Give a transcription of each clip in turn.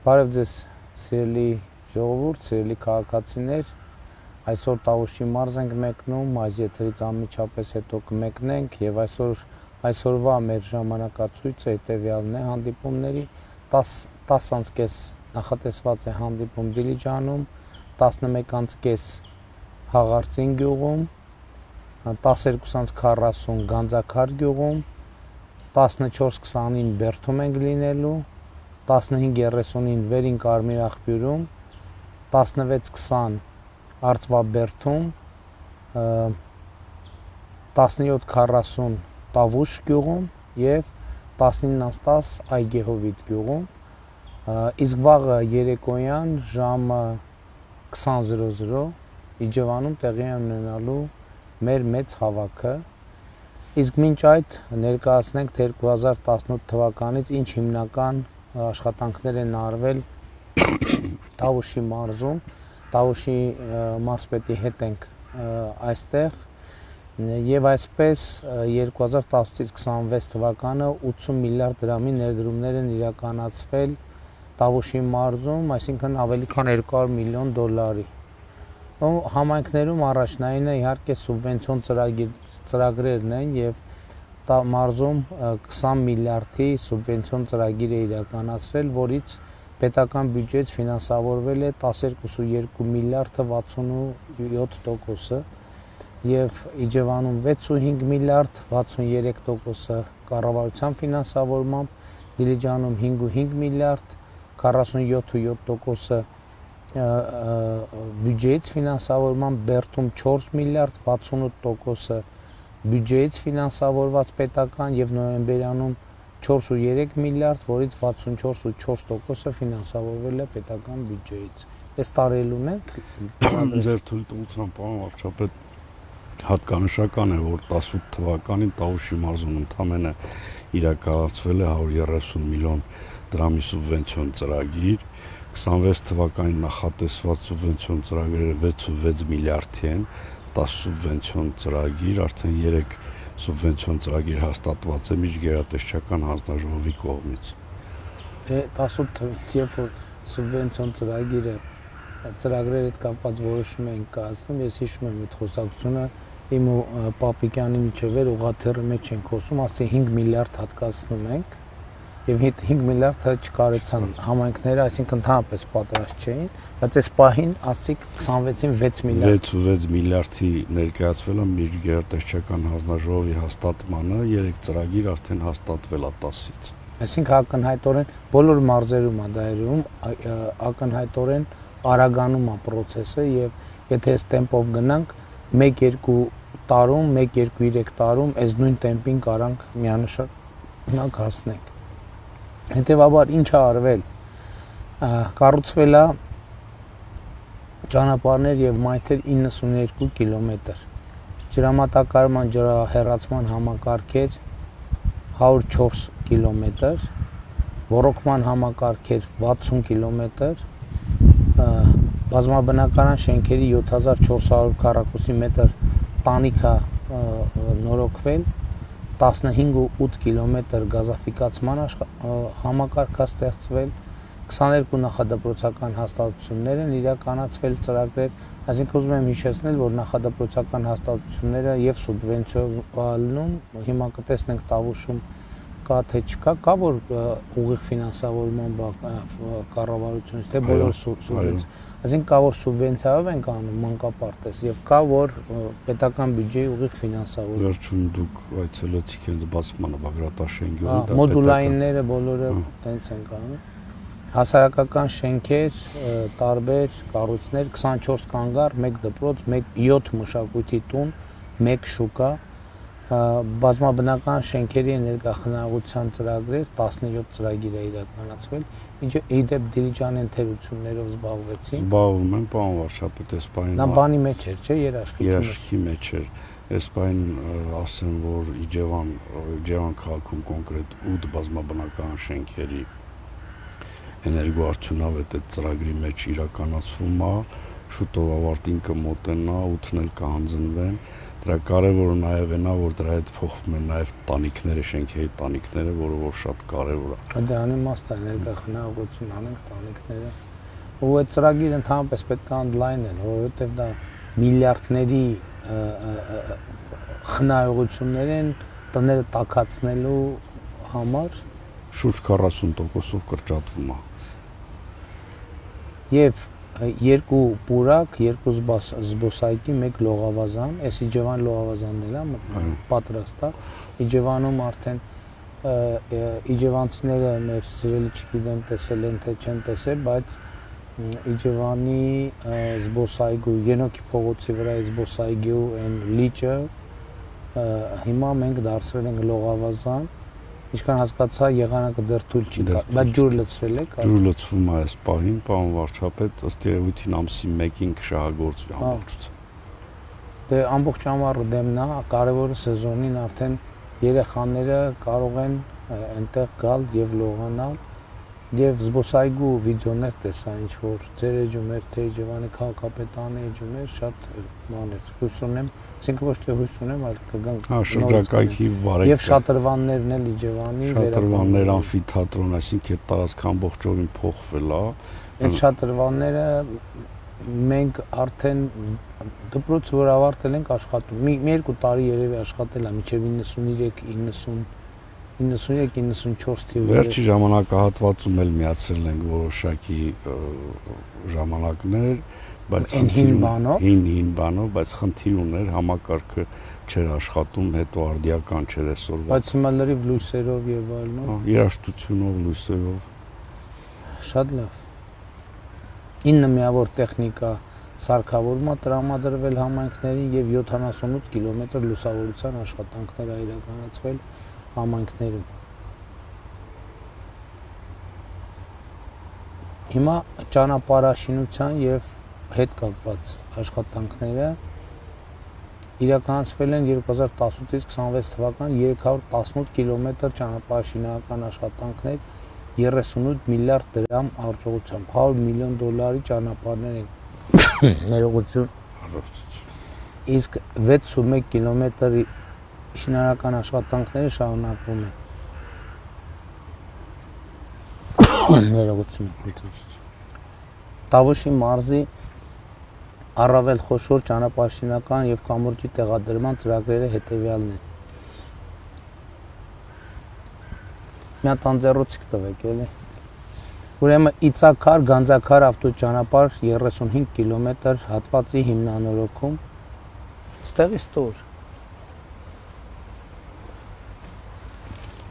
Բարև ձեզ սիրելի ժողովուրդ, սիրելի քաղաքացիներ, այսօր Տավուշի մարզ ենք մեկնում, այս եթերից անմիջապես հետո կմեկնենք եւ այսօրվա մեր ժամանակացույցը հետեւյալն է հանդիպումների 10:30 նախատեսված է հանդիպում Դիլիջանում, 11:30 Հաղարծին գյուղում, 12:40 Գանձաքար գյուղում, 14:20-ին Բերդում ենք լինելու, 15:30-ին Վերին Կարմիր աղբյուրում, 16:20 Արծվաբերդում, 17:40 Տավուշ գյուղում եւ 19:10 Այգեհովիտ գյուղում, իսկ վաղը երեկոյան ժամը 20:00 Իջևանում տեղի է ունենալու մեր մեծ հավաքը, իսկ մինչ այդ ներկայացնենք 2018 թվականից ինչ հիմնական աշխատանքներ են արվել Տավուշի մարզում, Տավուշի մարզպետի հետ ենք այստեղ եւ այսպես 2018-26 թվականը 80 միլիարդ դրամի ներդրումներ են իրականացվել Տավուշի մարզում, այսինքն ավելի քան 200 միլիոն դոլարի։ Համայնքներում առաջնայինը իհարկե սուբվենցիոն ծրագրերն են եւ մարզում 20 միլիարդի սուբվենցիոն ծրագիր է իրականացրել, որից պետական բյուջեից ֆինանսավորվել է 12.2 միլիարդը 67%-ը եւ Իջևանում 6.5 միլիարդ 63%-ը կառավարության ֆինանսավորմամբ, Դիլիջանում 5.5 միլիարդ 47.7%-ը բյուջեից ֆինանսավորմամբ, Բերդում 4 միլիարդ 68%-ը բյուջեից ֆինանսավորված պետական եւ նոյեմբերյանում 4.3 միլիարդ, որից 64.4%-ը ֆինանսավորվել է պետական բյուջեից։ Այս տարելուն է ձեր թույլտվությամբ պարոն վարչապետ հատկանշական է, որ 18 թվականին Տավուշի մարզում ընդամենը իրականացվել է 130 միլիոն դրամի սուբվենցիոն ծրագիր, 26 թվականին նախատեսված սուբվենցիոն ծրագրերը 6.6 միլիարդի են, 10 սուբվենցիոն ծրագիր, արդեն 3 սուբվենցիոն ծրագիր հաստատված է միջգերատեսչական հանձնաժողովի կողմից։ 18 թվականին, երբ որ սուբվենցիոն ծրագրերի հետ կապված որոշում էին կայացնում, ես հիշում եմ այդ խոսակցությունը իմ ու Պապիկյանի միջև էր ուղղաթիռի մեջ ենք խոսում, ասի 5 միլիարդ հատկացնում ենք եւ 5 միլիարդը չկարեցան համայնքները, այսինքն ընդհանրապես պատրաստ չէին, բայց այս պահին ասիկ 26-ին 6 միլիարդ 6 միլիարդի ներկայացվել է միջգերատեսչական հանձնաժողովի հաստատմանը, 3 ծրագիր արդեն հաստատվել է 10-ից։ Այսինքն ակնհայտորեն բոլոր մարզերում է դա երևում, ակնհայտորեն արագանում է process-ը եւ եթե այս տեմպով գնանք 1-2 տարում, 1-2-3 տարում այս նույն տեմպին կարանք միանշանակ հասնենք։ Հետևաբար ինչ է արվել, կառուցվել է ճանապարհներ եւ մայթեր 92 կիլոմետր, ջրամատակարարման ջրահեռացման համակարգեր 104 կիլոմետր, ոռոգման համակարգեր 60 կիլոմետր, բազմաբնակարան շենքերի 7400 քառակուսի մետր տանիքա նորոգվել, 15.8 կիլոմետր գազաֆիկացման համակարգ ստեղծվել, 22 նախադպրոցական հաստատություններ են իրականացվել ծրագրեր, այսինքն ուզում եմ հիշեցնել, որ նախադպրոցական հաստատությունները եւ սուբվենցիոնալնում, հիմա կտեսնենք Տավուշում կա թե չկա, կա որ ուղիղ ֆինանսավորման կառավարությունից, թե բոլոր սուբվենցիա, այսինքն կա որ սուբվենցիայով ենք անում մանկապարտեզ եւ կա որ պետական բյուջեի ուղիղ ֆինանսավորում։ Վերջում դուք այցելեցիք հենց բացմանը Բագրատաշեն գյուղի, դա մոդուլայինները բոլորը տենց են անում։ Հասարակական շենքեր, տարբեր կառույցներ, 24 կանգառ, 1 դպրոց, 7 մշակույթի տուն, 1 շուկա, բազմաբնական շենքերի էներգախնայողության ծրագրեր 17 ծրագիր է իրականացվել, ինչը իդեպ Դիլիջանի ընթերություններով զբաղվեցին։ Զբաղվում են, պարոն վարչապետ, այս պահին։ Նա բանի մեջ էր, չէ, երաշխիքի մեջ էր։ Այս պահին ասեմ, որ Իջևան քաղաքում կոնկրետ 8 բազմաբնական շենքերի էներգոարդյունավետ այդ ծրագրի մեջ իրականացվում է, շուտով ավարտին կմոտենա, 8-ն էլ կհանձնվեն։ Դրա կարևորը նաև այնա, որ դրա հետ փոխվում են նաև տանիքները, շենքերի տանիքները, որը որ շատ կարևոր է։ Դրանի իմաստը ներկա խնայողություն անենք տանիքները։ Ու այդ ծրագիրը ընդհանրապես պետք է ընդլայնել, որովհետև դա միլիարդների խնայողություններ են տները տաքացնելու համար Շուրջ 40%-ով կրճատվում է։ Եվ երկու պուրակ, երկու զբոսայգի, մեկ լողավազան, այս Իջևան լողավազանն է պատրաստ է։ Իջևանում արդեն իջևանցիները մեր սիրելի չգիտեմ տեսել են թե չեն տեսել, բայց Իջևանի զբոսայգու Ենոքի փողոցի վրա զբոսայգու այն լիճը հիմա մենք դարձրել ենք լողավազան։ Ինչքան հասկացա, եղանակը դեռ թույլ չի տա, բայց ջուր լցրել եք։ Ջուր լցվում է այս պահին, պարոն վարչապետ, ըստ երևույթին ամսի 1-ին կշահագործվի ամբողջությամբ։ Դե ամբողջ ամառը դեմն է, կարևորը սեզոնին արդեն երեխաները կարող են այնտեղ գալ եւ լողանալ եւ զբոսայգու վիդեոներ տեսա ինչ որ ձեր էջում էր թե Իջևանի քաղաքապետարանի էջում էր շատ մանր հույս ունեմ, այսինքն ոչ թե հույս ունեմ, այլ կգանք շրջակայքի բարեկամ եւ շատրվաններն էլ Իջևանի շատրվաններ, ամֆիթատրոն, այսինքն այդ տարածքը ամբողջովին փոխվել է։ Այդ շատրվանները մենք արդեն դպրոց որ ավարտել ենք աշխատում։ Մի երկու տարի երևի աշխատել է, մինչև 93-94 թիվը։ Վերջի ժամանակահատվածում էլ միացրել ենք որոշակի ժամանակներ, բայց հին բանով, բայց խնդիր ուներ, համակարգը չէր աշխատում, հետո արդիական չէր այսօրվա։ Բայց հիմա լրիվ լույսերով եւ այլն։ Երաժշտությունով, լույսերով։ Շատ լավ։ 9 միավոր տեխնիկա սարքավորումա տրամադրվել համայնքներին եւ 78 կիլոմետր լուսավորության աշխատանքներ իրականացվել համայնքներում։ Հիմա ճանապարհաշինության եւ հետ կապված աշխատանքները իրականացվել են 2018-ից 26 թվական 318 կիլոմետր ճանապարհաշինական աշխատանքներ 38 միլիարդ դրամ արժողությամբ 100 միլիոն դոլարի ճանապարհներ են ներողություն իսկ 61 կիլոմետրի շինարարական աշխատանքները շարունակվում են ներողություն Տավուշի մարզի առավել խոշոր ճանապարհաշինական եւ կամուրջի տեղադրման ծրագրերը հետեւյալն են Մի հատ անձեռոցիկ տվեք, էլի։ Ուրեմն Իցակար Գանձակար ավտոճանապարհ 35 կիլոմետր հատվածի հիմնանորոգում։ Ստեղից տոր։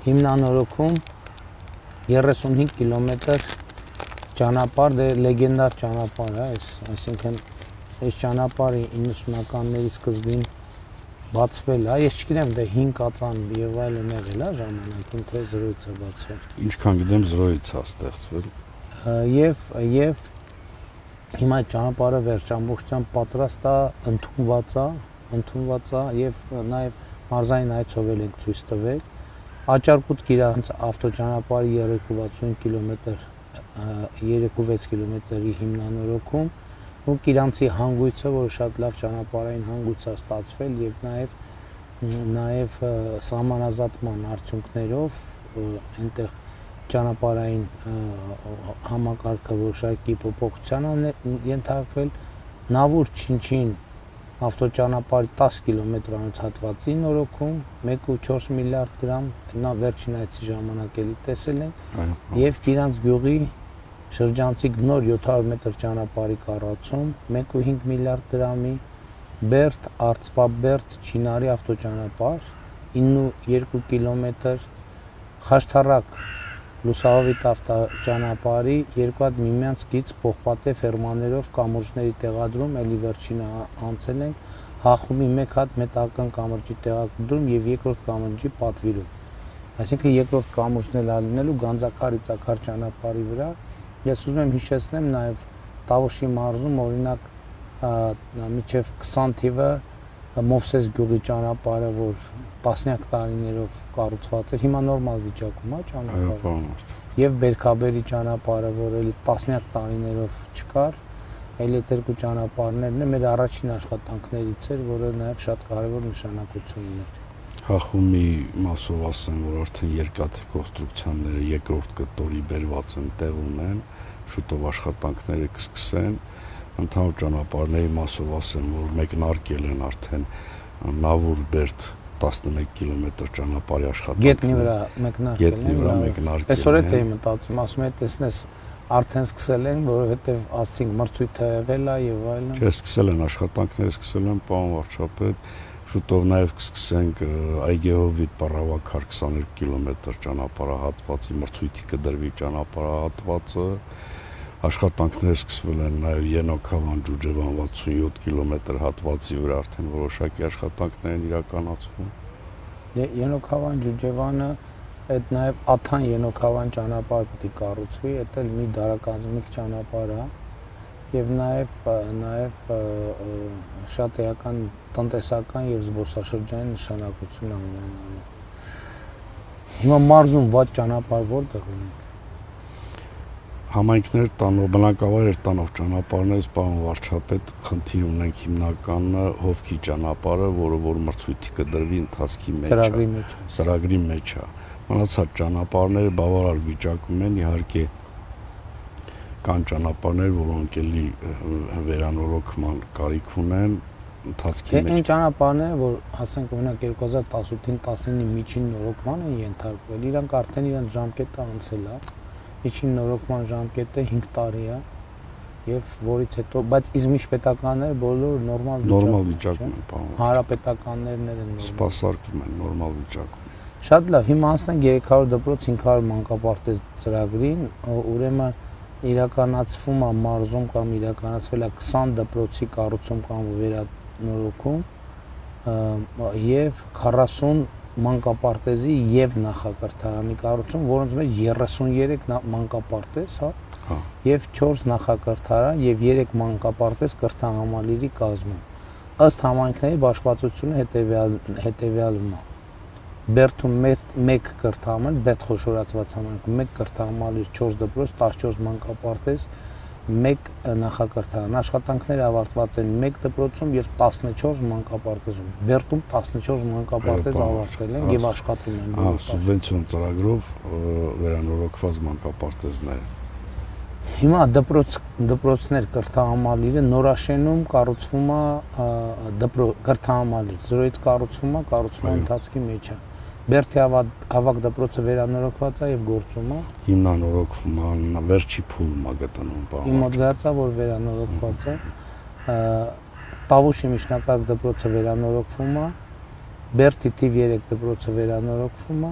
Հիմնանորոգում 35 կիլոմետր ճանապարհ, դե լեգենդար ճանապարհ է, այսինքն այս ճանապարհը 90-ականների սկզբին բացվել է, ես չգիտեմ, դե 5 կածան եւ այլն եղել է ժամանակին, թե զրոյից է բացվել։ Ինչքան գիտեմ, զրոյից է ստեղծվել։ Եվ հիմա ճանապարհը վերջամբողջությամբ պատրաստ է, ընդունված է եւ նաեւ մարզային այցովել ենք ցույց տվել։ Աճարկուտ Գիրանց ավտոճանապարհի 360 կիլոմետր 3.6 կիլոմետրի հիմնանորոգում ու Կիրանցի հանգույցը, որը շատ լավ ճանապարհային հանգույց է ստացվել եւ նաեւ սահմանազատման արդյունքներով այնտեղ ճանապարհային համակարգը որոշակի փոփոխության է ենթարկվել Նավուր Չինչին ավտոճանապարհի 10 կիլոմետրանոց հատվածի նորոգում 1.4 միլիարդ դրամ նա վերջին այցի ժամանակ էլի տեսել ենք եւ Կիրանց գյուղի շրջանցիկ նոր 700 մետր ճանապարհի կառուցում 1.5 միլիարդ դրամի Բերդ Արցպաբերդ Չինարի ավտոճանապարհ 9.2 կիլոմետր Խաշթարակ Լուսահովիտ ավտոճանապարհի երկու հատ միմյանց գից փոխպատե ֆերմաներով կամուրջների տեղադրում էլի վերջինը անցել են Հախումի 1 հատ մետական կամրջի տեղադրում եւ երկրորդ կամրջի պատվիրում այսինքն երկրորդ կամուրջն էլ լինելու Գանձակար Իցակար ճանապարհի վրա Ես ուզում եմ հիշեցնեմ նաև Տավուշի մարզում օրինակ միջև 20 թիվը Մովսես գյուղի ճանապարհը, որ տասնյակ տարիներով կառուցված էր, հիմա նորմալ վիճակում է ճանապարհը։ Եվ Բերքաբերի ճանապարհը, որ էլի տասնյակ տարիներով չկար, Այլ այդ երկու ճանապարհներն է մեր առաջին աշխատանքներից էր, որը նաև շատ կարևոր նշանակություն ուներ։ Հախումի մասով ասեմ, որ արդեն երկաթ կոնստրուկցիաները երկրորդ կտորի բերված են, տեղ ունեն, շուտով աշխատանքները կսկսեն։ Ընդհանուր ճանապարհների մասով ասեմ, որ մեկնարկել են արդեն Նավուր-Բերդ 11 կիլոմետր ճանապարհի աշխատանքները։ Գետնի վրա մեկնարկել են։ Գետնի վրա մեկնարկել են։ Այսօր էլ էի մտածում, ասում եմ, տեսնես արդեն սկսել են, որովհետև ասցինք մրցույթը եղել է եւ այլն։ Չէ, սկսել են աշխատանքները, սկսել են, պարոն վարչապետ, շուտով նաև կսկսենք Այգեհովիտ Պառավաքար 22 կիլոմետր ճանապարհահատվածի մրցույթի կդրվի ճանապարհահատվածը, աշխատանքները սկսվել են նաև Ենոքավան Ջուջևան 67 կիլոմետր հատվածի վրա արդեն որոշակի աշխատանքներ են իրականացվում։ Ենոքավան Ջուջևանը այդ նաև Աթան Ենոքավան ճանապարհ պետք է կառուցվի, դա էլ մի դարակազմիկ ճանապարհ է եւ նաև շատ էական տնտեսական եւ զբոսաշրջային նշանակություն ունենալու։ Հիմա մարզում ված ճանապարհ որտեղ ունենք։ Համայնքներ տանող, բնակավայր տանող ճանապարհներից, պարոն վարչապետ, խնդիր ունենք հիմնականը Հովքի ճանապարհը, որը որ մրցույթի կդրվի ընթացքի մեջ է, ծրագրի մեջ է։ Մնացած ճանապարհները բավարար վիճակում են, իհարկե կան ճանապարհներ, որոնք էլի վերանորոգման կարիք ունեն, ընթացքի մեջ։ Այն ճանապարհները, որ ասենք օրինակ 2018-19-ի միջին նորոգման են ենթարկվել, իրանք արդեն իրենց ժամկետը անցել է։ Միջին նորոգման ժամկետը 5 տարի է եւ որից հետո, բայց իսկ միջպետականները բոլոր նորմալ վիճակում են, պարոն։ Հանրապետականներն են նորմալ։ Սպասարկվում են նորմալ վիճակում։ Շատ լավ, հիմա անցնենք 300 դպրոց 500 մանկապարտեզ ծրագրին, ուրեմն իրականացվում է մարզում կամ իրականացվել է 20 դպրոցի կառուցում կամ վերանորոգում եւ 40 մանկապարտեզի եւ նախակրթարանի կառուցում, որոնց մեջ 33 մանկապարտեզ, հա, եւ 4 նախակրթարան եւ 3 մանկապարտեզ կրթահամալիրի կազմում։ Ըստ համայնքների բաշխվածությունը հետեւյալն է։ Բերդում 1 կրթահամալիր, Բերդ խոշորացված համայնքում 1 կրթահամալիր, 4 դպրոց, 14 մանկապարտեզ, 1 նախակրթարան։ Աշխատանքները ավարտված են 1 դպրոցում եւ 14 մանկապարտեզում։ Բերդում 14 մանկապարտեզ ավարտվել են եւ աշխատում են։ Սուբվենցիոն ծրագրով վերանորոգված մանկապարտեզները։ Հիմա դպրոցներ կրթահամալիրը Նորաշենում կառուցվում է կրթահամալիր, 0-ից կառուցվում է ընթացքի մեջ է։ Բերդի ավագ դպրոցը վերանորոգված է եւ գործում է։ Հիմնանորոգվում է, վերջի փուլում է գտնվում, պարոն։ Իմ մոտ գացա, որ վերանորոգված է։ Տավուշի միջնակարգ դպրոցը վերանորոգվում է։ Բերդի թիվ 3 դպրոցը վերանորոգվում է։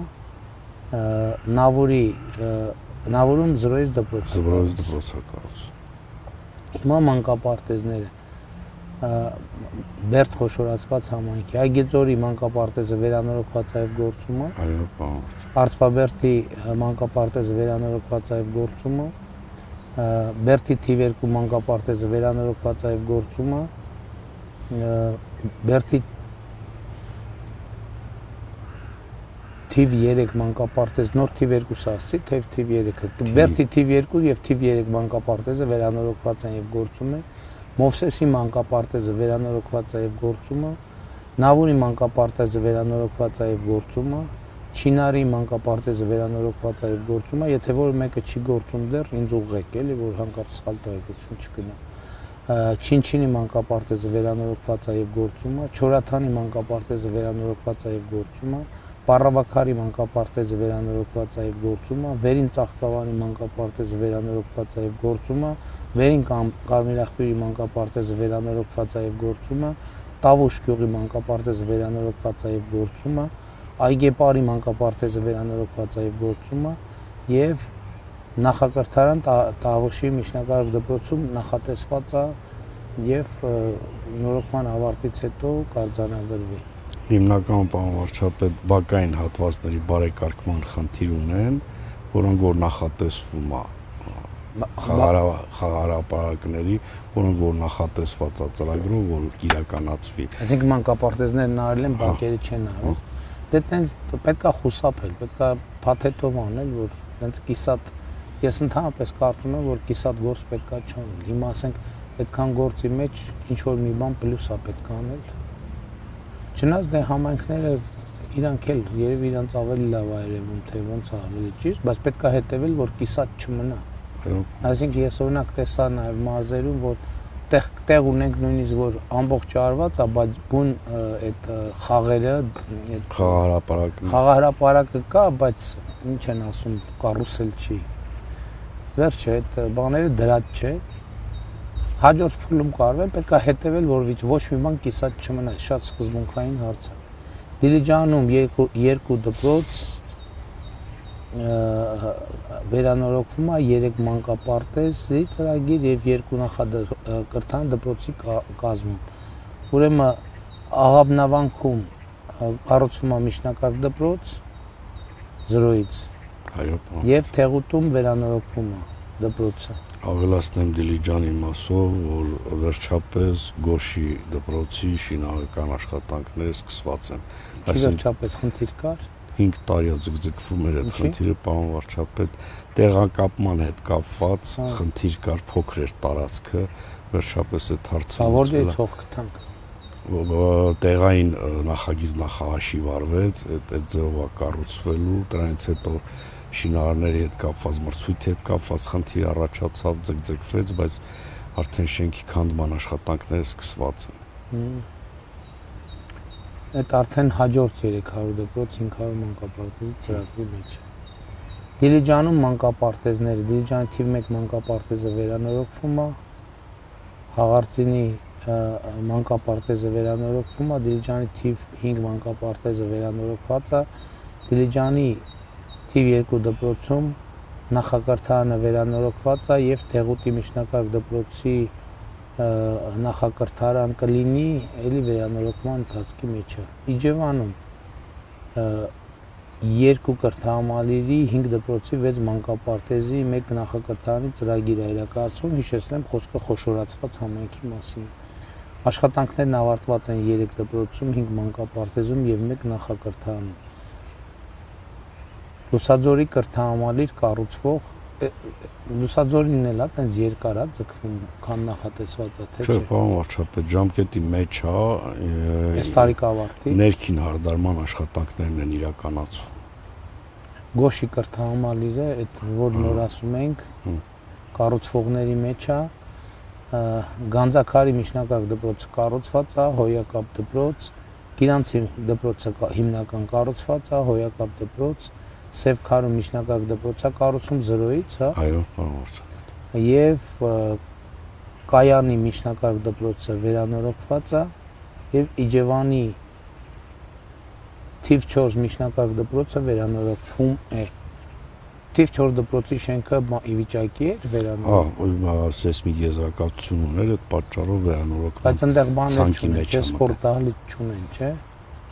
Նավուրում 0-ից դպրոց։ 0-ից դպրոց է կառուցվում։ Հիմա մանկապարտեզները Բերդ խոշորացված համայնքի Այգեձորի մանկապարտեզը վերանորոգված է եւ գործում է։ Այո, պարոն։ Արծվաբերդի մանկապարտեզը վերանորոգված է եւ գործում է։ Բերդի թիվ 2 մանկապարտեզը վերանորոգված է եւ գործում է։ Բերդի թիվ 3 մանկապարտեզ, նոր թիվ 2-ը ասացի, թիվ 3-ը։ Բերդի թիվ 2 եւ թիվ 3 մանկապարտեզը վերանորոգված են եւ գործում են։ Մովսեսի մանկապարտեզը վերանորոգված է եւ գործում է։ Նավուրի մանկապարտեզը վերանորոգված է եւ գործում է։ Չինարի մանկապարտեզը վերանորոգված է եւ գործում է։ Եթե որ մեկը չի գործում դեռ, ինձ ուղղեք, էլի, որ հանկարծ սխալ տեղեկություն չգնա։ Չինչինի մանկապարտեզը վերանորոգված է եւ գործում է։ Չորաթանի մանկապարտեզը վերանորոգված է եւ գործում է։ Պառավաքարի մանկապարտեզը վերանորոգված է եւ գործում է։ Վերին Ծաղկավանի մանկապարտեզը վերանորոգված է եւ գործում է։ Վերին Կարմիրախտյուրի մանկապարտեզը վերանորոգված է եւ գործում է։ Տավուշ գյուղի մանկապարտեզը վերանորոգված է եւ գործում է։ Այգեպարի մանկապարտեզը վերանորոգված է եւ գործում է եւ նախակրթարան Տավուշի միջնակարգ դպրոցում նախատեսված է եւ նորոգման ավարտից հետո կարձանագրվի։ Հիմնական պարոն վարչապետ բակային հատվածների բարեկարգման խնդիր ունեն, որոնք որ նախատեսվում է խաղահարապարակների, որոնք որ նախատեսված է ծրագրով, որ իրականացվի։ Այսինքն մանկապարտեզներն արել են, բակերը չեն արել։ Դե տենց պետքա խուսափել, պետքա փաթեթով անել, որ տենց կիսատ, ես ընդհանրապես կարծում եմ, որ կիսատ գործ պետքա չանել։ Հիմա ասենք այդքան գործի մեջ ինչ որ մի բան պլյուս է պետք անել։ Չնայած դե համայնքները իրանք էլ երևի իրանց ավելի լավ է երևում, թե ոնց է ավելի ճիշտ, բայց պետք է հետևել, որ կիսատ չմնա։ Այո։ Այսինքն ես օրինակ տեսա նաև մարզերում, որ տեղ ունենք նույնիսկ որ ամբողջ արված է, բայց բուն այդ խաղերը, այդ խաղահրապարակը կա, բայց ինչ են ասում, կարուսել չի։ Վերջը այդ բաները դրած չէ։ Հաջորդ փուլում կարվել, պետք է հետևել, որ ոչ մի բան կիսատ չմնա, շատ սկզբունքային հարց է։ Դիլիջանում երկու դպրոց վերանորոգվում է 3 մանկապարտեզի ծրագիր եւ 2 նախակրթարան դպրոցի կազմում։ Ուրեմն Աղավնավանքում կառուցվում է միջնակարգ դպրոց 0-ից։ Այո, եւ Թեղուտում վերանորոգվում է դպրոցը։ Ավելացնեմ Դիլիջանի մասով, որ վերջապես Գոշի դպրոցի շինարարական աշխատանքները սկսված են։ Չի վերջապես խնդիր կար։ 5 տարի է ձգձգվում էր այդ խնդիրը, պարոն վարչապետ, տեղակապման հետ կապված խնդիր կար, փոքր էր տարածքը, վերջապես այդ հարցը որտեղից հող գտանք։ Տեղային նախագիծ նախահաշիվ արվեց, այդ ձևով է կառուցվելու, դրանից հետո շինարարների հետ կապված, մրցույթի հետ կապված խնդիր առաջացավ, ձգձգվեց, բայց արդեն շենքի քանդման աշխատանքները սկսված են։ Այդ արդեն հաջորդ 300 դպրոց 500 մանկապարտեզի ծրագրի մեջ է։ Դիլիջանում մանկապարտեզները, Դիլիջանի թիվ 1 մանկապարտեզը վերանորոգվում է, Հաղարծինի մանկապարտեզը վերանորոգվում է, Դիլիջանի թիվ 5 մանկապարտեզը վերանորոգված է, Դիլիջանի թիվ 2 դպրոցում նախակրթարանը վերանորոգված է եւ Թեղուտի միջնակարգ դպրոցի նախակրթարան կլինի էլի վերանորոգման ընթացքի մեջ է։ Իջևանում 2 կրթահամալիրի 5 դպրոցի 6 մանկապարտեզի 1 նախակրթարանի ծրագիր է իրականացվում, հիշեցնեմ խոսքը խոշորացված համայնքի մասին։ Աշխատանքներն ավարտված են 3 դպրոցում, 5 մանկապարտեզում եւ 1 նախակրթարանում։ Լուսաձորի կրթահամալիր կառուցվող Լուսաձորին էլ է, տենց երկար է ձգվում, քան նախատեսված է, թե չէ։ Չէ, պարոն վարչապետ, ժամկետի մեջ է, այս տարիքավարտի ներքին հարդարման աշխատանքներն են իրականացվում։ Գոշի կրթահամալիրը, այդ որ նոր ասում ենք, կառուցվողների մեջ է, Գանձակարի միջնակարգ դպրոցը կառուցված է, Հոյակապ դպրոց, Գիրանցի դպրոցը հիմնական կառուցված է, Հոյակապ դպրոց, Սևքարում միջնակարգ դպրոցը կառուցում 0-ից, հա։ Այո, պարոն վարչապետ։ Եվ Կայանի միջնակարգ դպրոցը վերանորոգված է եւ Իջևանի թիվ 4 միջնակարգ դպրոցը վերանորոգվում է։ Թիվ 4 դպրոցի շենքը ի վիճակի է վերանորոգվում։ Սեյսմիկ եզրակացություն ուներ, այդ պատճառով վերանորոգվում։ Բայց այնտեղ բաներ չունեն, չէ, սպորտ դահլիճ չունեն, չէ։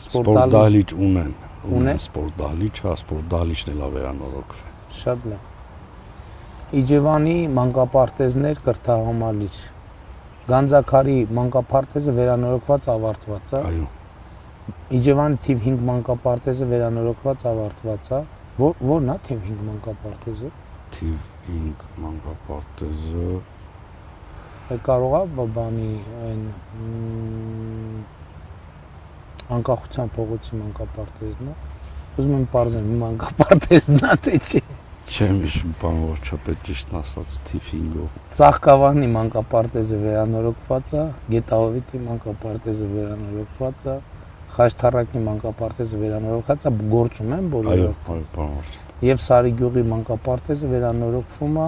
Սպորտ դահլիճ ունեն։ Ունեն սպորտ դահլիճ, սպորտ դահլիճն էլ է վերանորոգվել։ Շատ լավ։ Իջևանի մանկապարտեզներ կրթահամալիր։ Գանձակարի մանկապարտեզը վերանորոգված ավարտված է։ Այո։ Իջևանի թիվ 5 մանկապարտեզը վերանորոգված ավարտված է։ Որն է թիվ 5 մանկապարտեզը։ Թիվ 5 մանկապարտեզը կարող է բանի այն Անկախության փողոցի մանկապարտեզն է։ Ուզում եմ պարզեմ մանկապարտեզն է, թե չէ։ Չեմ հիշում, պարոն վարչապետ, ճիշտն ասած, թիվ 5-ով։ Ծաղկավանի մանկապարտեզը վերանորոգված է, Գետահովիտի մանկապարտեզը վերանորոգված է, Խաչթառակի մանկապարտեզը վերանորոգված է, գործում են բոլորը։ Այո, պարոն վարչապետ։ Եվ Սարիգյուղի մանկապարտեզը վերանորոգվում է,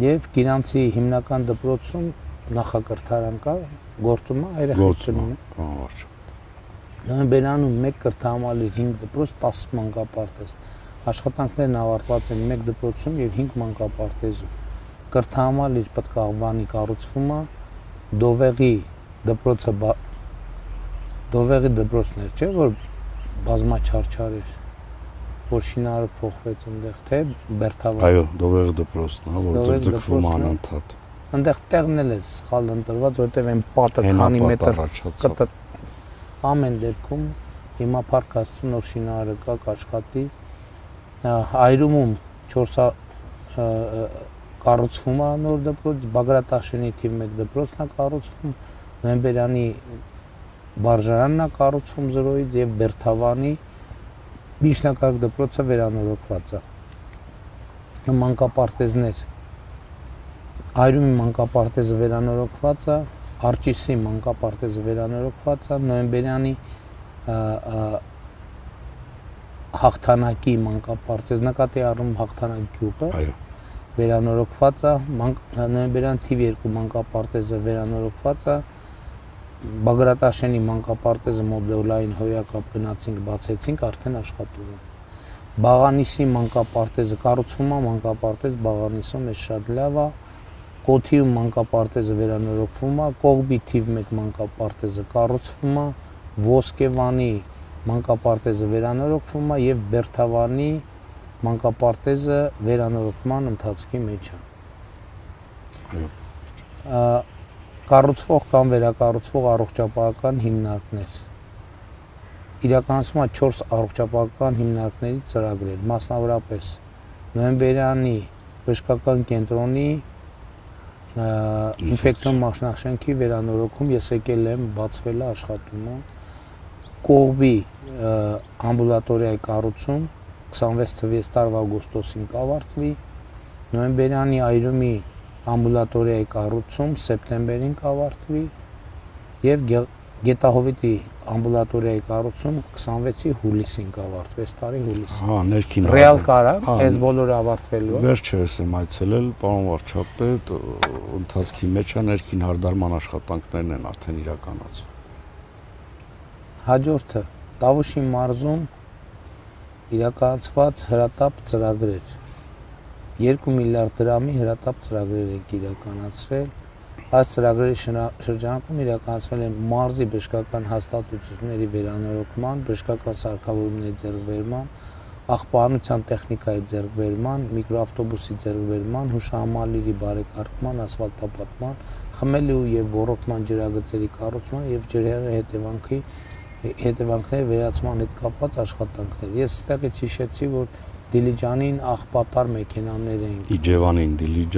եւ Գիրանցի հիմնական դպրոցում նախակրթարան կա, գործում է, երեխաություն ունի։ Պարոն վարչապետ։ Նոյեմբերանում 1 կրթահամալիր 5 դպրոց 10 մանկապարտեզ։ Աշխատանքներն ավարտված են 1 դպրոցում եւ 5 մանկապարտեզում։ Կրթահամալիր Պտկաղբանի կառուցվում է, Դովեղի դպրոցներ, չէ, որ բազմաչարչար էր, որ շինարարը փոխվեց այնտեղ, թե Բերթավան։ Այո, Դովեղի դպրոցն է, որ ձգձգվում է անընդհատ։ Այնտեղ տեղն էլ էր սխալ ընտրված, որտեղ այն պատը քանի մետր ամեն դեպքում հիմա Փառք Աստծո նոր շինարարը կա, կաշխատի։ Այրումում 4 կառուցվում է նոր դպրոց, Բագրատաշենի թիվ 1 դպրոցն է կառուցվում, Նոյեմբերյանի վարժարանն է կառուցվում 0-ից եւ Բերթավանի միջնակարգ դպրոցը վերանորոգված է։ Մանկապարտեզներ Այրումի մանկապարտեզը վերանորոգված է, Արջիսի մանկապարտեզը վերանորոգված է, Նոյեմբերյանի Հաղթանակի մանկապարտեզ նկատի առնում Հաղթանակ գյուղը վերանորոգված է, Նոյեմբերյան թիվ 2 մանկապարտեզը վերանորոգված է, Բագրատաշենի մանկապարտեզը մոդուլային հոյակապ գնացինք, բացեցինք, արդեն աշխատում է։ Բաղանիսի մանկապարտեզը կառուցվում է, մանկապարտեզ Բաղանիսում է շատ լավ է, Կոթիում մանկապարտեզը վերանորոգվում է, Կողբի թիվ 1 մանկապարտեզը կառուցվում է, Ոսկեվանի մանկապարտեզը վերանորոգվում է եւ Բերթավանի մանկապարտեզը վերանորոգման ընթացքի մեջ է։ Կառուցվող կամ վերակառուցվող առողջապահական հիմնարկներ։ Իրականացվում է 4 առողջապահական հիմնարկների ծրագրեր, մասնավորապես Նոյեմբերյանի բժշկական կենտրոնի ինֆեկցիոն մասնաշենքի վերանորոգում, ես եկել եմ, բացվել է, աշխատում է։ Կողբի ամբուլատորիայի կառուցում 26 թվականի տարվա օգոստոսին կավարտվի, Նոյեմբերյանի Այրումի ամբուլատորիայի կառուցում սեպտեմբերին կավարտվի եւ Գետահովիտի ամբուլատորիայի կառուցում 26-ի հուլիսին կավարտվի, այս տարի հուլիսին։ Հա, ներքին ռեալ կարակ, այս բոլորը ավարտվելու է։ Վերջերս եմ այցելել, պարոն վարչապետ, ընթացքի մեջ է ներքին հարդարման աշխատանքներն են արդեն իրականացվում։ Հաջորդը Տավուշի մարզում իրականացված հրատապ ծրագրեր 2 միլիարդ դրամի հրատապ ծրագրեր եք իրականացրել։ Այս ծրագրերի շրջանակում իրականացվել են մարզի բժշկական հաստատությունների վերանորոգման, բժշկական սարքավորումների ձեռքբերման, աղբանության տեխնիկայի ձեռքբերման, միկրոավտոբուսի ձեռքբերման, հուշահամալիրի բարեկարգման, ասֆալտապատման, խմելու եւ ոռոգման ջրագծերի կառուցման եւ ջրհեղեղի հետևանքների վերացման հետ կապված աշխատանքներ։ Ես այստեղից հիշեցի, որ Դիլիջանին աղբատար մեքենաներ էին։ Իջևանին,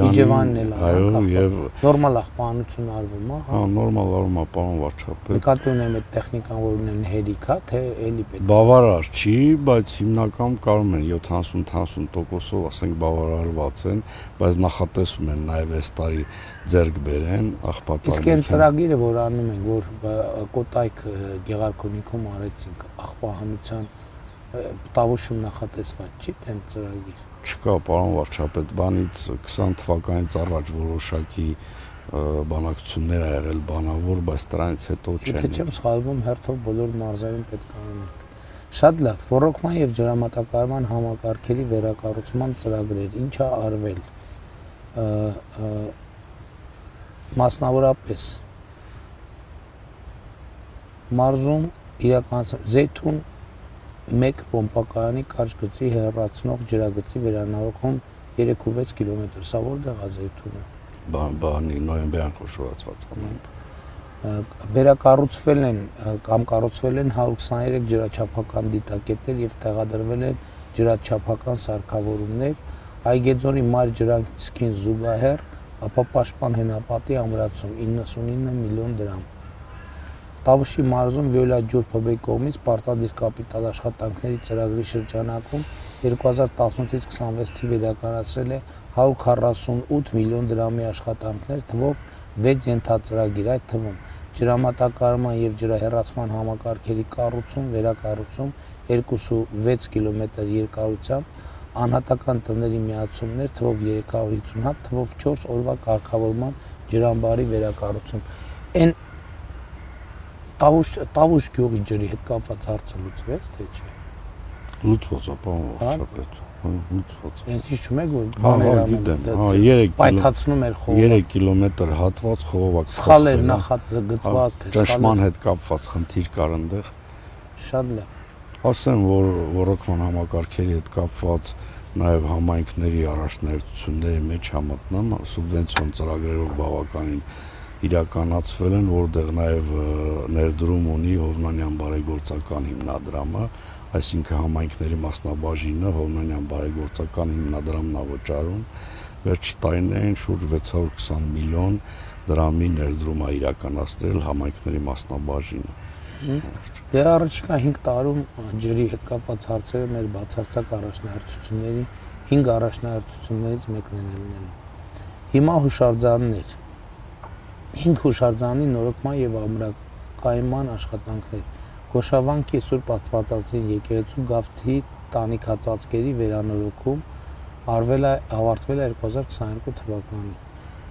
Իջևանն էլ այո, եւ նորմալ աղբանություն արվում է, հա, նորմալ արվում է, պարոն վարչապետ։ Նկատի ունեմ այդ տեխնիկան, որ ունեն հերիք, հա, թե էլի պետք է։ Բավարար չի, բայց հիմնական կարում են 70-80%-ով, ասենք, բավարարված են, բայց նախատեսում են նաեւ այս տարի ձեռք բերեն աղբատար։ Իսկ այն ծրագիրը, որ անում ենք, որ Կոտայք Գեղարքունիքում արեցինք աղբահանության Տավուշում նախատեսված չի այն ծրագիր։ Չկա, պարոն վարչապետ, բանից 20 թվականից առաջ որոշակի բանակցություններ ա եղել բանավոր, բայց դրանից հետո չեն։ Եթե չեմ սխալվում, հերթով բոլոր մարզերում պետք է անենք։ Շատ լավ, ոռոգման եւ ջրամատակարարման համակարգերի վերակառուցման ծրագրեր, ինչ է արվել։ Մասնավորապես մարզում իրականացան Զեյթուն 1 պոմպակայանի կարճ գծի հեռացնող ջրագծի վերանորոգում 3.6 կիլոմետր, սա որտեղ է Զեյթունը։ Բանի նոյեմբերյան խոշորացված անենք։ Վերակառուցվել են կամ կառուցվել են 123 ջրաչափական դիտակետեր եւ տեղադրվել են ջրաչափական սարքավորումներ, Այգեձորի մայր ջրանցքին զուգահեռ ապապաշտպան հենապատի ամրացում 99 միլիոն դրամ։ Տավուշի մարզում Վիոլա ջուր ՓԲ կողմից պարտադիր կապիտալ աշխատանքների ծրագրի շրջանակում 2018-ից 26 թիվ իրականացրել է 148 միլիոն դրամի աշխատանքներ, թվով 6 ենթածրագիր, այդ թվում ջրամատակարարման եւ ջրահեռացման համակարգերի կառուցում, վերակառուցում 2.6 կիլոմետր երկարությամբ, անհատական տների միացումներ, թվով 350 հատ, թվով 4 օրվա կարգավորման ջրամբարի վերակառուցում։ Այն Տավուշ գյուղի ջրի հետ կապված հարցը լուծվեց, թե չէ։ Լուծված է, պարոն վարչապետ, լուծված է։ Ինձ հիշում եք, որ բաներ անում, պայթացնում էր խողովակ։ 3 կիլոմետր հատված խողովակ։ Սխալ էր նախագծված, թե ճնշման հետ կապված խնդիր կար այնտեղ։ Շատ լավ։ Ասեմ, որ ոռոգման համակարգերի հետ կապված նաև համայնքների առաջնահերթությունների մեջ համատնամ, սուբվենցիոն ծրագրերով բավականին իրականացվել են, որտեղ նաև ներդրում ունի Հովնանյան բարեգործական հիմնադրամը, այսինքն համայնքների մասնաբաժինը Հովնանյան բարեգործական հիմնադրամն է վճարում, վերջի տարիներին շուրջ 620 միլիոն դրամի ներդրում է իրականացրել համայնքների մասնաբաժինը։ Դեռ առաջիկա 5 տարում ջրի հետ կապված հարցերը մեր բացարձակ առաջնահերթությունների 5 առաջնահերթություններից մեկն է լինելու։ Հիմա հուշարձաններ 5 հուշարձանի նորոգման եւ ամրակայման աշխատանքներ, Գոշավանքի Սուրբ Աստվածածին եկեղեցու Գավթի տանիքածածկերի վերանորոգում ավարտվել է 2022 թվականին։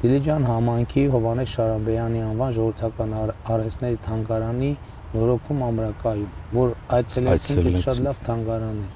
Դիլիջան համայնքի Հովհաննես Շարամբեյանի անվան ժողովրդական արհեստների թանգարանի նորոգում ամրակայում, որ այցելեցինք շատ լավ թանգարան է։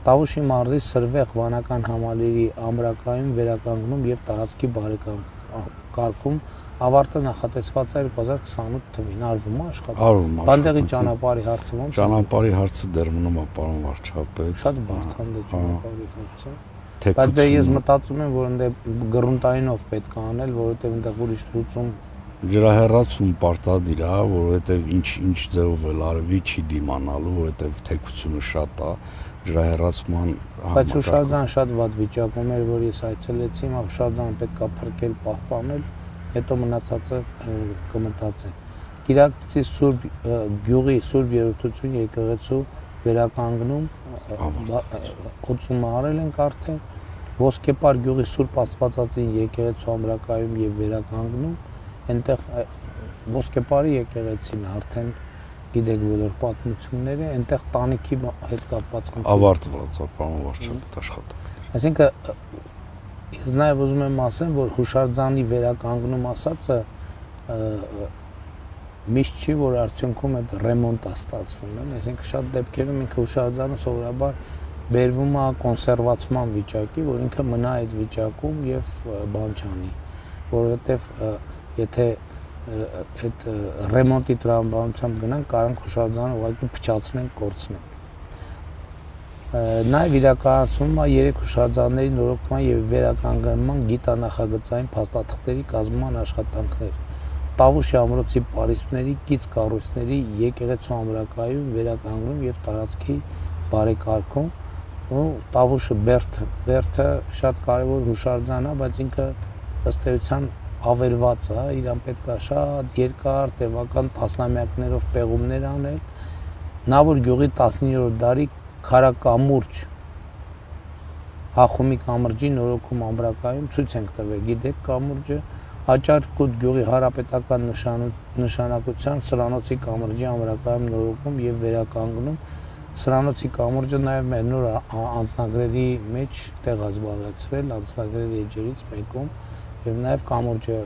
Տավուշի մարզի Սրվեղ վանական համալիրի ամրակայում վերականգնում եւ տարածքի բարեկարգում ավարտը նախատեսված է 2028 թվականին, արվում է աշխատանքը։ Բանդեղի ճանապարհի հարցը ո՞նց է։ Ճանապարհի հարցը դեռ մնում է, պարոն վարչապետ։ Շատ բարդ է ճանապարհի հարցը։ Բայց դե ես մտածում եմ, որ այնտեղ գրունտայինով պետք է անել, որովհետեւ այնտեղ ուրիշ լուծում ջրահեռացում պարտադիր է, որովհետեւ ինչ ձևով էլ արվի չի դիմանալու, որովհետեւ թեքությունը շատ է, ջրահեռացման Բայց հուշարձանը շատ վատ վիճակում էր, որ ես այցելեցի, հուշարձանը պետք է փրկել, պահպանել, հետո մնացածը կմտածեն։ Կիրակցի Սուրբ գյուղի Սուրբ Երրորդություն եկեղեցու վերականգնում օծումը արել ենք արդեն, Ոսկեպար գյուղի Սուրբ Աստվածածին եկեղեցու ամրակայում եւ վերականգնում, այնտեղ Ոսկեպարի եկեղեցին արդեն գիտեք բոլոր պատմությունները, այնտեղ տանիքի հետ կապված խնդիր ավարտված է, պարոն վարչապետ, աշխատանքը։ Այսինքն ես նաեւ ուզում եմ ասեմ, որ հուշարձանի վերականգնում ասածը միշտ չի, որ արդյունքում այդ ռեմոնտ է ստացվում, այսինքն շատ դեպքերում ինքը հուշարձանը սովորաբար բերվում է կոնսերվացման վիճակի, որ ինքը մնա այդ վիճակում եւ բան չանի, որովհետեւ եթե այդ ռեմոնտի տրամաբանությամբ գնանք, կարող հուշարձանը ուղղակի փչացնենք, կորցնենք։ Նաեւ իրականացվում է 3 հուշարձանների նորոգման եւ վերականգնման գիտանախագծային փաստաթղթերի կազմման աշխատանքներ։ Տավուշի ամրոցի պարիսպների, կից կառույցների եկեղեցու ամրակայում վերականգնում եւ տարածքի բարեկարգում, ու Տավուշը Բերդը շատ կարեւոր հուշարձան է, բայց ինքը ըստ էության ավերված է, իրան պետք է շատ երկար տևական տասնամյակներով պեղումներ անել։ Նավոր գյուղի 19-րդ դարի քարակամուրջ Հախոմի կամրջի նորոգում ամրակայում ցույց ենք տվել, գիտեք կամուրջը Հաճար-Կուտ գյուղի հարապետական նշանակության Սրանոցի կամրջի ամրակայում նորոգում եւ վերականգնում, Սրանոցի կամուրջը նաեւ մեր նոր անձնագրերի մեջ տեղ է զբաղեցրել, անձնագրերի էջերից մեկում եւ նաեւ կամուրջը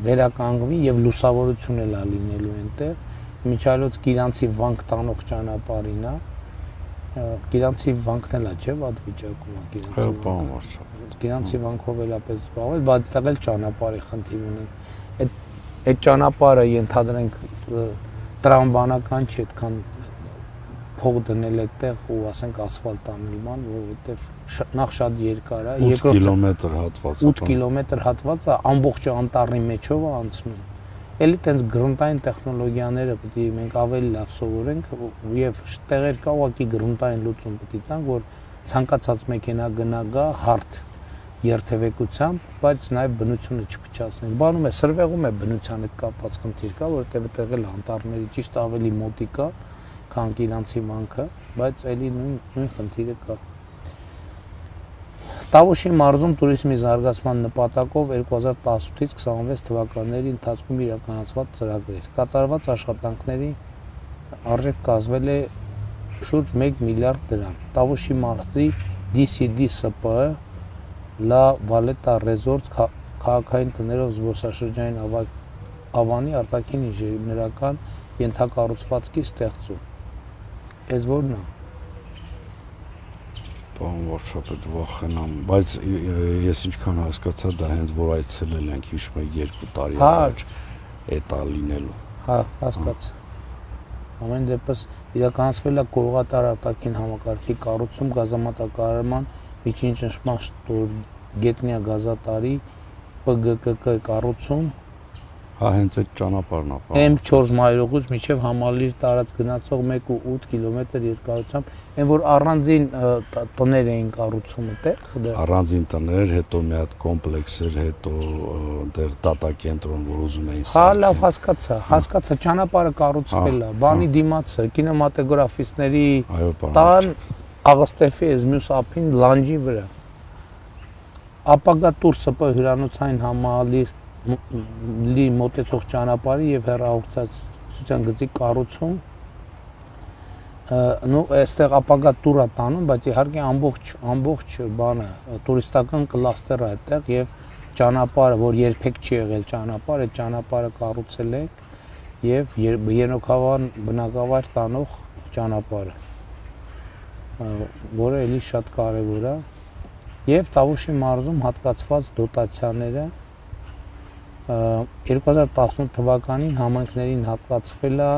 վերականգնվի եւ լուսավորություն էլ լինելու այնտեղ։ Միջայլոց Կիրանցի վանք տանող ճանապարհին է, Կիրանցի վանքն էլ է, չէ՞, վատ վիճակում է Կիրանցի։ Այո, պարոն վարչապետ։ Կիրանցի վանքով էլ ապես զբաղվել, բայց այդտեղ էլ ճանապարհի խնդիր ունենք։ Այդ ճանապարհը ենթադրենք տրամաբանական չի, այդքան փող դնել այդտեղ ու ասենք ասֆալտ անելման, որովհետև նախ շատ երկար է, 8 կիլոմետր հատված է։ 8 կիլոմետր հատվածը ամբողջ անտառի մեջով է անցնում։ Էլի տենց գրունտային տեխնոլոգիաները պետք է մենք ավելի լավ սովորենք եւ տեղեր կա ուղղակի գրունտային լուծում պետք է տանք, որ ցանկացած մեքենա գնա գա հարթ երթևեկությամբ, բայց նաեւ բնությունը չփչացնենք։ Բանում է Սրվեղում է բնության հետ կապված խնդիր կա, որտեղ այդտեղ էլ անտառների ճիշտ ավելի մոտիկ է, քան Կիրանցի վանքը, բայց էլի նույն խնդիրը կա։ Տավուշի մարզում туриզմի զարգացման նպատակով 2018-ից 26 թվականների ընթացքում իրականացված ծրագրեր։ Կատարված աշխատանքների արժեք կազմել է շուրջ 1 միլիարդ դրամ։ Տավուշի մարզի DCD-ՍՊ Լա Վալետա Ռեզորտ քաղաքային տներով զբոսաշրջային ավանի արտաքին ինժեներական ենթակառուցվածքի ստեղծում։ Էս որն է։ Պարոն վարչապետ, վախենամ, բայց ես ինչքան հասկացա, դա հենց որ այցելել ենք, հիշում եք 2 տարի առաջ էտա լինելու։ Հա, հասկացա։ Ամեն դեպս իրականացվել է Կողատար արտաքին համակարգի կառուցում, գազամատակարարման միջին ճնշման գետնյա գազատարի ՊԳԿԿ կառուցում, Հա հենց այդ ճանապարհն է։ M4 մայրուղուց մինչև Համալիր տարած գնացող 1.8 կիլոմետր երկարությամբ, այն որ առանձին տներ էին կառուցում այդտեղ։ Առանձին տներ, հետո մի հատ կոմպլեքս էր, հետո այնտեղ դատա կենտրոն, որ ուզում էին Հա, լավ հասկացա, ճանապարհը կառուցվել է, բանի դիմացը, կինեմատոգրաֆիստների տան Աղստեֆի Էզմյուս ափին լանջի վրա։ Ապագա տուր ՍՊ հյուրանոցային Համալիր լի մոտեցող ճանապարհի եւ հեռահաղորդակցության գծի կառուցում նո այստեղ ապագա տուր է տանում, բայց իհարկե ամբողջ բանը տուրիստական կլաստեր է այդտեղ եւ ճանապարհը, որ երբեք չի եղել ճանապարհ, այդ ճանապարհը կառուցել են եւ Ենոքավան բնակավայր տանող ճանապարհը, որը էլի շատ կարեւոր է եւ Տավուշի մարզում հատկացված դոտացիաները 2018 թվականին համայնքներին հատկացվել է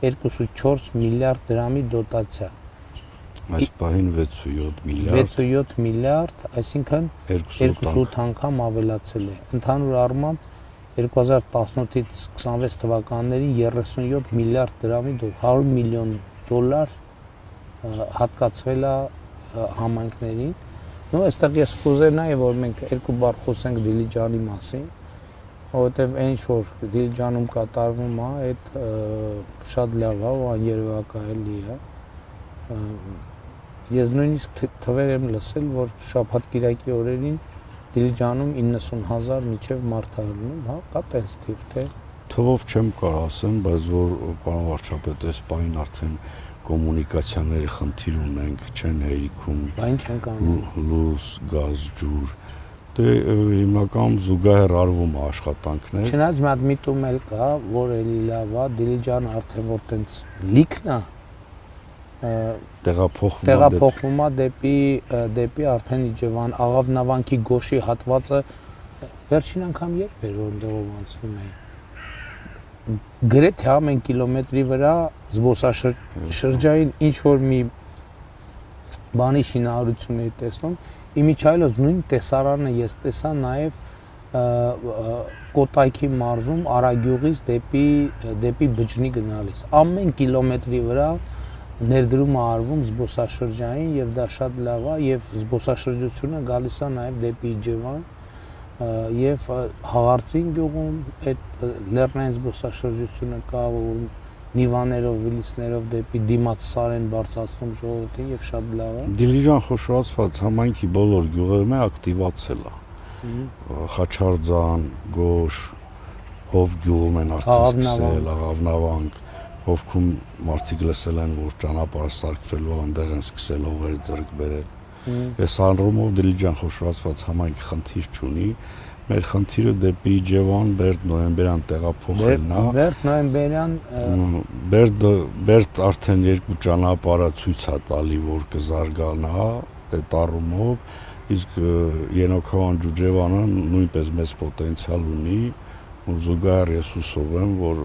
2.4 միլիարդ դրամի դոտացիա։ Այս պահին 6.7 միլիարդ։ 6.7 միլիարդ, այսինքն 2.8 անգամ ավելացել է։ Ընդհանուր առմամբ 2018-ից 26 թվականներին 37 միլիարդ դրամի 100 միլիոն դոլար հատկացվել է համայնքներին։ Նո այստեղ ես կուզեի նաև որ մենք երկու բառ խոսենք Դիլիջանի մասին, որովհետև այն որ Դիլիջանում կատարվում է, այդ շատ լավ է ու աներևակայելի է։ Ես նույնիսկ թվեր եմ լսել, որ շաբաթ-կիրակի օրերին Դիլիջանում 90,000 միջև մարդ է լինում, հա, կա տենց թիվ, թե թվով չեմ կարող ասեմ, բայց որ պարոն վարչապետ, այս պահին արդեն կոմունիկացիաների խնդիր ունենք, չեն հերիքում։ Բան չենք անում։ Լույս, գազ, ջուր։ Դե հիմնական զուգահեռ արվում է աշխատանքներ։ Չնայած մի հատ միտում էլ կա, որ էլի լավ է, Դիլիջանը արդեն որ տենց լիքն է, տեղափոխվում է դեպի արդեն Իջևան, Աղավնավանքի Գոշի հատվածը վերջին անգամ երբ էր որ դեղով անցնում էին։ Գրեթե ամեն կիլոմետրի վրա զբոսաշրջային ինչ որ մի բանի շինարարություն էի տեսնում, իմիջայլոց նույն տեսարանը ես տեսա նաև Կոտայքի մարզում Արագյուղից դեպի Բջնի գնալիս։ Ամեն կիլոմետրի վրա ներդրում է արվում զբոսաշրջային եւ դա շատ լավ է եւ զբոսաշրջությունը գալիս է նաեւ դեպի Իջևան եւ Հաղարծին գյուղում այդ լեռնային զբոսաշրջությունը կա որ նիվաներով, վիլիսներով դեպի դիմաց Սարեն բարձրացնում ժողովրդին եւ շատ լավ է։ Դիլիջան խոշորացված համայնքի բոլոր գյուղերում է ակտիվացել է։ Խաչարձան, Գոշ, Հով գյուղում են արդեն սկսել, Աղավնավանք, Հովքում մարդիկ լսել են որ ճանապարհը սարքվելու այնտեղ են սկսել հողեր ձեռք բերել։ Այս առումով Դիլիջան խոշորացված համայնքի խնդիր չունի։ Մեր խնդիրը դեպի Իջևան, Բերդ նոյեմբերյան տեղափոխելն է։ Բերդ նոյեմբերյան Բերդ արդեն երկու ճանապարհը ցույց է տալի, որ կզարգանա այդ առումով, իսկ Ենոքավան Ջուջևանը նույնպես մեծ պոտենցիալ ունի, ու զուգահեռ ես հուսով եմ, որ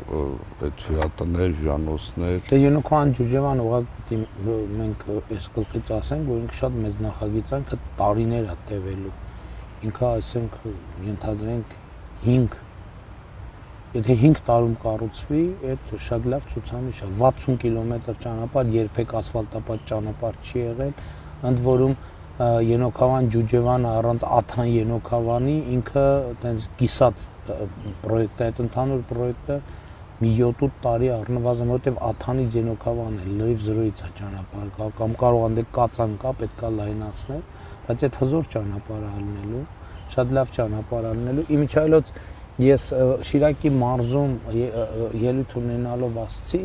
այդ հյուրատներ, հյուրանոցներ։ Դե Ենոքավան Ջուջևան ուղղակի մենք այս գլխից ասենք, որ ինքը շատ մեծ նախագիծ է, տարիներ է տևելու։ Ինքը այսինք ենթադրենք 5 եթե 5 տարում կառուցվի, այդ շատ լավ ցուցանիշ է։ 60 կիլոմետր ճանապարհ երբեք ասֆալտապատ ճանապարհ չի եղել, ընդ որում Ենոքավան Ջուջևանը առանց Աթան Ենոքավանի ինքը այտենց կիսատ պրոյեկտ է, այդ ընդհանուր պրոյեկտը մի 7-8 տարի առնվազն, որտեվ Աթանից Ենոքավան է լրիվ զրոյից է ճանապարհ, կամ կարող անդե կածան կա, պետք է լայնացնել, բայց այդ հզոր ճանապարհ է լինելու, շատ լավ ճանապարհ է լինելու։ Իմիջայլոց ես Շիրակի մարզում ելույթ ունենալով ասացի,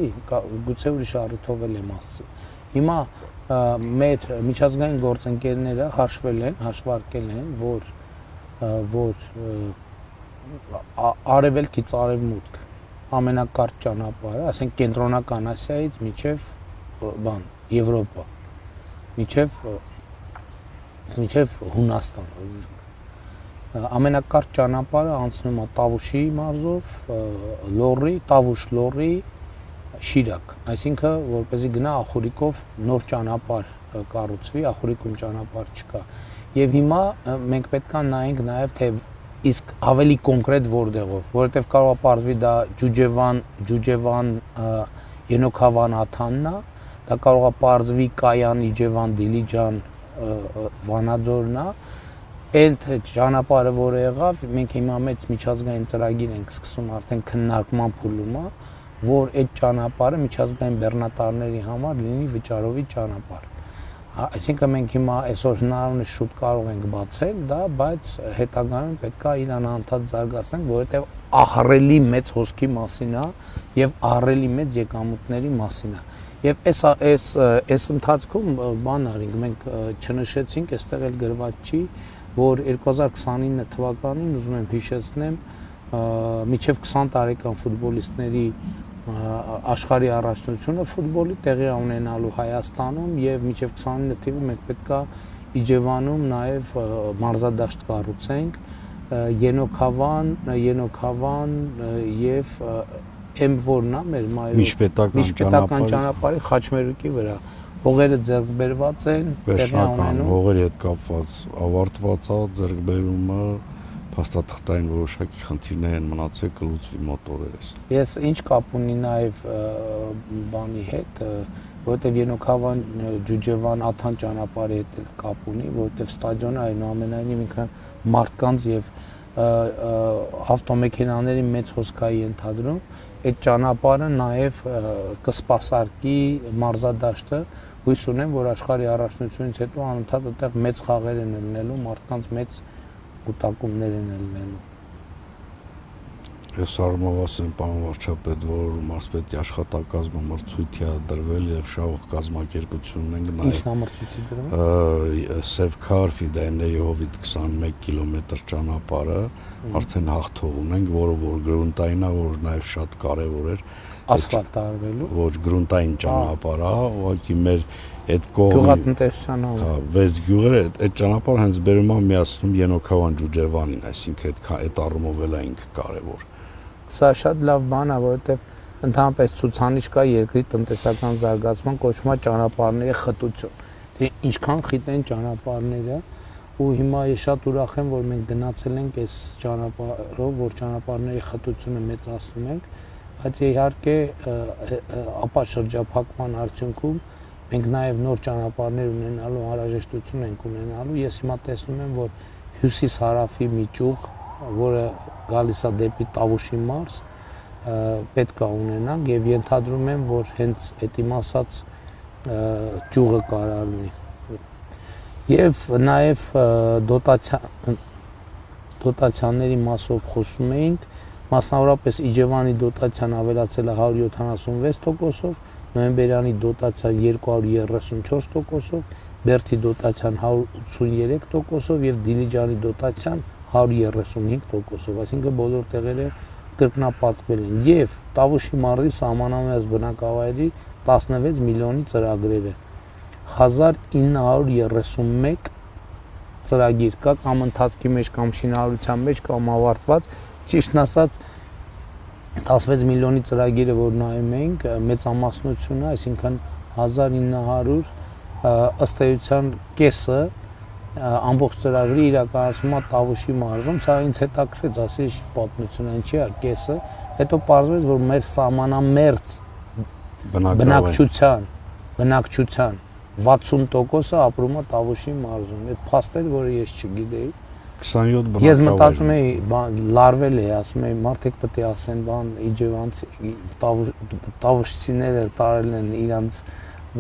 գուցե ուրիշ առիթով էլ եմ ասացի։ Հիմա մեր միջազգային գործընկերները հաշվարկել են, որ արևելքից արևմուտք ամենակարճ ճանապարհը, ասենք կենտրոնական Ասիայից մինչև Եվրոպա, մինչև Հունաստան։ Ամենակարճ ճանապարհը անցնում է Տավուշի մարզով, Տավուշ-Լոռի, Շիրակ, այսինքն որպեսզի գնա Ախորիկով նոր ճանապարհ կառուցվի, Ախորիկում ճանապարհ չկա։ Եվ հիմա մենք պետք է նայենք նաև թե իսկ ավելի կոնկրետ որտեղով, որովհետև կարող է պարզվի դա Ջուջևան Ենոքավան Աթանն է, դա կարող է պարզվի Կայան Իջևան Դիլիջան Վանաձորն է, այդ ճանապարհը որը եղավ, մենք հիմա մեծ միջազգային ծրագիր ենք սկսում արդեն քննարկման փուլում է, որ այդ ճանապարհը միջազգային բեռնատարների համար լինի վճարովի ճանապարհ։ Այսինքն մենք հիմա այսօր հնարավորինս շուտ կարող ենք բացել դա, բայց հետագայում պետք է իրան անդադ զարգացնենք, որովհետև ահռելի մեծ հոսքի մասին է եւ ահռելի մեծ եկամուտների մասին է։ Եվ այս ընթացքում բան արինք, մենք չնշեցինք, այստեղ էլ գրված չի, որ 2029 թվականին ուզում եմ հիշեցնեմ, մինչև 20 տարեկան ֆուտբոլիստների աշխարհի առաջնությունը ֆուտբոլի տեղի ունենալու Հայաստանում եւ մինչեւ 29 թիվը մենք պետքա Իջևանում նաեւ մարզադաշտ կառուցենք Ենոքավան եւ որն է մեր միջպետական ճանապարհի Խաչմերուկի վրա հողերը ձեռք բերված են տեղի ունենում հողերի հետ կապված ավարտված է ձեռքբերումը փաստաթղթային որոշակի խնդիրներ են մնացել կլուծվի մոտորերս։ Ես ինչ կապ ունի նաև բանի հետ, որովհետև Ենոքավան Ջուջևան Աթան ճանապարհի հետ կապ ունի, որովհետև ստադիոնը այնուամենայնիվ ինքը մարդկանց եւ ավտոմեքենաների մեծ հոսքայի ընդհանրում, այդ ճանապարհը նաև կսպասարկի մարզադաշտը, հույս ունեմ, որ աշխարհի առաջնությունից հետո անընդհատ այդտեղ մեծ խաղեր են լինելու, մարդկանց մեծ կուտակումներ են լինելու։ Ես առումով ասեմ, պարոն վարչապետ, որ մարզպետի աշխատակազմը մրցույթի է դրվել եւ շահող կազմակերպություն ունենք նաեւ։ Ինչն է մրցույթի դրվել։ Սևքար Ֆիդայների հովիտ 21 կիլոմետր ճանապարհը արդեն հաղթող ունենք, որը որ գրունտային է, որ նաեւ շատ կարեւոր էր։ Ասֆալտ արվելու։ Ոչ գրունտային ճանապարհ է, ուղղակի մեր այդ կողմի գյուղատնտեսության հա 6 գյուղերը այդ ճանապարհը հենց բերում է միացնում Ենոքավան Ջուջևանին, այսինքն այդ առումով էլ է ինքը կարևոր։ Սա շատ լավ բան է, որովհետև ընդհանրապես ցուցանիշ կա երկրի տնտեսական զարգացման կոչվում է ճանապարհների խտություն։ Դե ինչքան խիտ են ճանապարհները ու հիմա ես շատ ուրախ եմ, որ մենք գնացել ենք այս ճանապարհով, որ ճանապարհների խտությունը մեծացնում ենք, բայց իհարկե ապա շրջափակման արդյունքում մենք նաև նոր ճանապարհներ ունենալու անհրաժեշտություն ենք ունենալու։ Ես հիմա տեսնում եմ, որ հյուսիս-հարավի մի ճյուղ, որը գալիս է դեպի Տավուշի մարզ, պետք է ունենանք եւ ենթադրում եմ, որ հենց այդ իմ ասած ճյուղը կարա լինի։ Եվ նաև դոտացիաների մասով խոսում էինք, մասնավորապես Իջևանի դոտացիան ավելացել է 176%-ով, նոյեմբերյանի դոտացիան 234%-ով, Բերդի դոտացիան 183%-ով եւ Դիլիջանի դոտացիան 135%-ով, այսինքն բոլոր տեղերը կրկնապատկվել են եւ Տավուշի մարզի սահմանամերձ բնակավայրի 16 միլիոնի ծրագրերը 1931 ծրագիր կա կամ ընթացքի մեջ կամ շինարարության մեջ կամ ավարտված, ճիշտն ասած 16 միլիոնի ծրագիրը որ նայում ենք մեծամասնությունը, այսինքն 1900 ըստ էության կեսը ամբողջ ծրագրի իրականացումը Տավուշի մարզում, սա ինձ հետաքրքրեց, ասի պատմություն այն չի, կեսը, հետո պարզվեց, որ մեր սահմանամերձ բնակչության 60%-ը ապրում է Տավուշի մարզում։ Այդ փաստեր, որը ես չգիտեի։ 27 բնակավայր։ Ես մտածում էի, լարվել է, ասում էի, մարդիկ պետք է ասեն, բան իջևանցի տավուշցիները տարել են իրանց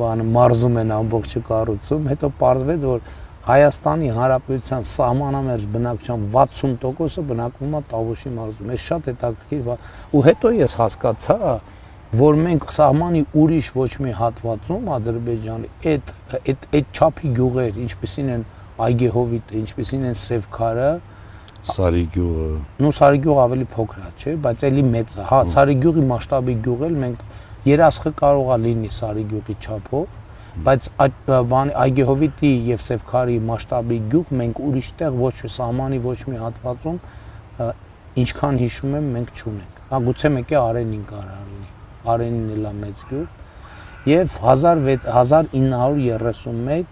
բանը մարզում են ամբողջը կառուցում, հետո պարզվեց, որ Հայաստանի Հանրապետության սահմանամերձ բնակչության 60%-ը բնակվում է Տավուշի մարզում։ Այս շատ հետաքրքիր բան։ Ու հետո ես հասկացա, որ մենք սահմանի ուրիշ ոչ մի հատվածում Ադրբեջանի այդ չափի գյուղեր, ինչպիսին են Այգեհովիտը, ինչպիսին են Սևքարը, Սարիգյուղը։ Նու Սարիգյուղը ավելի փոքր է, չէ, բայց էլի մեծ է։ Հա, Սարիգյուղի մասշտաբի գյուղ էլ մենք երասխը կարող է լինի Սարիգյուղի չափով, բայց Այգեհովիտի եւ Սևքարի մասշտաբի գյուղ մենք ուրիշ տեղ ոչ մի սահմանի ոչ մի հատվածում ինչքան հիշում եմ մենք չունենք։ Հա, գուցե մեկը Արենին կարա լինի։ Արենին էլ է մեծ գյուղ։ Եվ 1931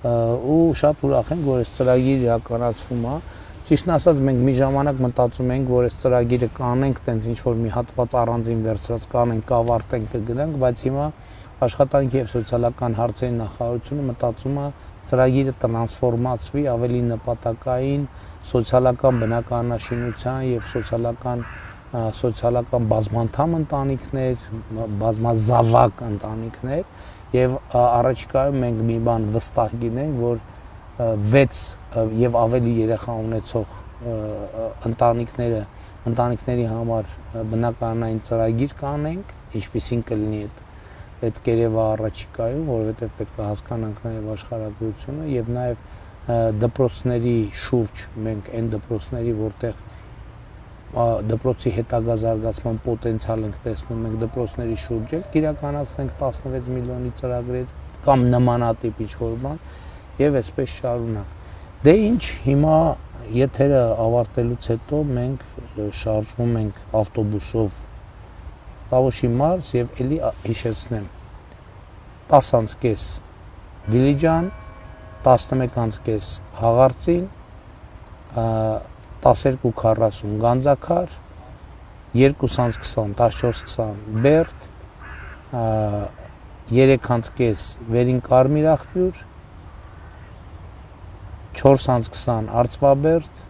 ու շատ ուրախ եմ, որ այս ծրագիրը իրականացվում է Ճիշտն ասած մենք մի ժամանակ մտածում ենք, որ այս ծրագիրը կանենք, տենց ինչ որ մի հատված առանձին վերցրած կանենք, կավարտենք, կգնանք, բայց հիմա աշխատանքի եւ սոցիալական հարցերի նախարարությունը մտածում է ծրագիրը տրանսֆորմացվի ավելի նպատակային սոցիալական բնականաշինության եւ սոցիալական բազմանդամ ընտանիքներ, բազմազավակ ընտանիքներ եւ առաջիկայում մենք մի բան վստահ գինենք, որ 6 եւ ավելի երեխա ունեցող ընտանիքների համար բնականային ծրագիր կանենք, ինչպիսին կլինի այդ կերևը առաջիկայում, որովհետեւ պետք է հասկանանք նաեւ աշխարհագրությունը եւ նաեւ դպրոցների շուրջ մենք այն դպրոցների, որտեղ դպրոցի հետագա զարգացման պոտենցիալ ենք տեսնում, մենք դպրոցների շուրջ էլ իրականացնենք 16 միլիոնի ծրագրեր կամ նմանատիպ ինչ-որ բան եւ այսպես շարունակ։ Դե ինչ, հիմա եթերը ավարտելուց հետո մենք շարժվում ենք ավտոբուսով Տավուշի մարզ եւ էլի հիշեցնեմ 10:30 Դիլիջան, 11:30 Հաղարծին, 12:40 Գանձակար, 2:20 14:20 Բերդ, 3:30 Վերին Կարմիր աղբյուր, 4:20 Արծվաբերդ,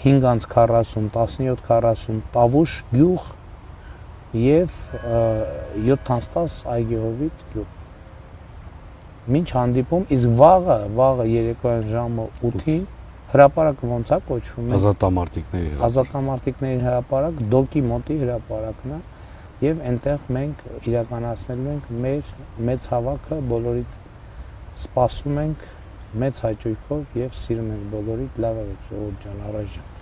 5:40 17:40 Տավուշ գյուղ եւ 7:10 Այգեհովիտ գյուղ։ Մինչ հանդիպում, իսկ վաղը երեկոյան ժամը 8-ին հրապարակը ոնց է կոչվում։ Ազատամարտիկների հրապարակ, Դոկի մոտի հրապարակն է եւ այնտեղ մենք իրականացնելու ենք մեր մեծ հավաքը, բոլորիդ սպասում ենք մեծ հաճույքով եւ սիրում ենք բոլորիդ, լավ եք ժողովուրդ ջան, առայժմ